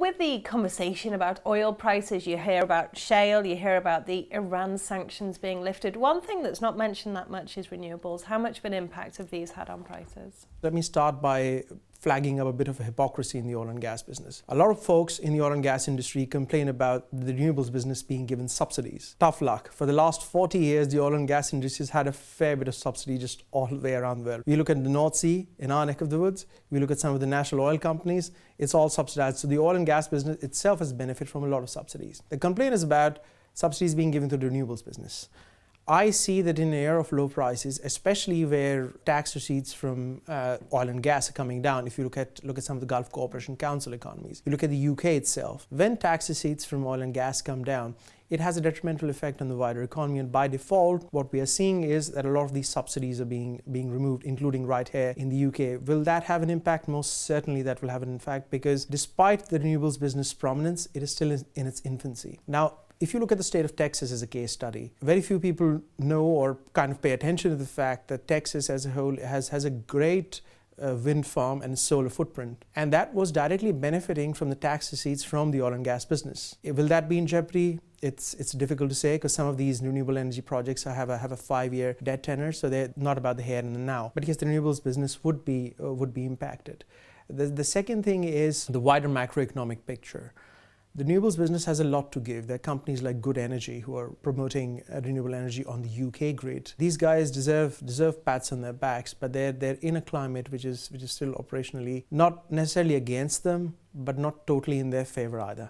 with the conversation about oil prices, you hear about shale, you hear about the Iran sanctions being lifted. One thing that's not mentioned that much is renewables. How much of an impact have these had on prices? Let me start by flagging up a bit of a hypocrisy in the oil and gas business. A lot of folks in the oil and gas industry complain about the renewables business being given subsidies. Tough luck. For the last 40 years, the oil and gas industry has had a fair bit of subsidy just all the way around the world. We look at the North Sea in our neck of the woods, we look at some of the national oil companies, it's all subsidized. So the oil and gas business itself has benefited from a lot of subsidies. The complaint is about subsidies being given to the renewables business. I see that in an era of low prices, especially where tax receipts from oil and gas are coming down, if you look at some of the Gulf Cooperation Council economies, you look at the UK itself, when tax receipts from oil and gas come down, it has a detrimental effect on the wider economy, and by default, what we are seeing is that a lot of these subsidies are being removed, including right here in the UK. Will that have an impact? Most certainly that will have an impact, because despite the renewables business prominence, it is still in its infancy. Now, if you look at the state of Texas as a case study, very few people know or kind of pay attention to the fact that Texas as a whole has a great wind farm and solar footprint. And that was directly benefiting from the tax receipts from the oil and gas business. Will that be in jeopardy? It's difficult to say, because some of these renewable energy projects have a 5-year debt tenor, so they're not about the here and the now. But yes, the renewables business would be impacted. The second thing is the wider macroeconomic picture. The renewables business has a lot to give. There are companies like Good Energy who are promoting renewable energy on the UK grid. These guys deserve pats on their backs, but they're in a climate which is still operationally not necessarily against them, but not totally in their favor either.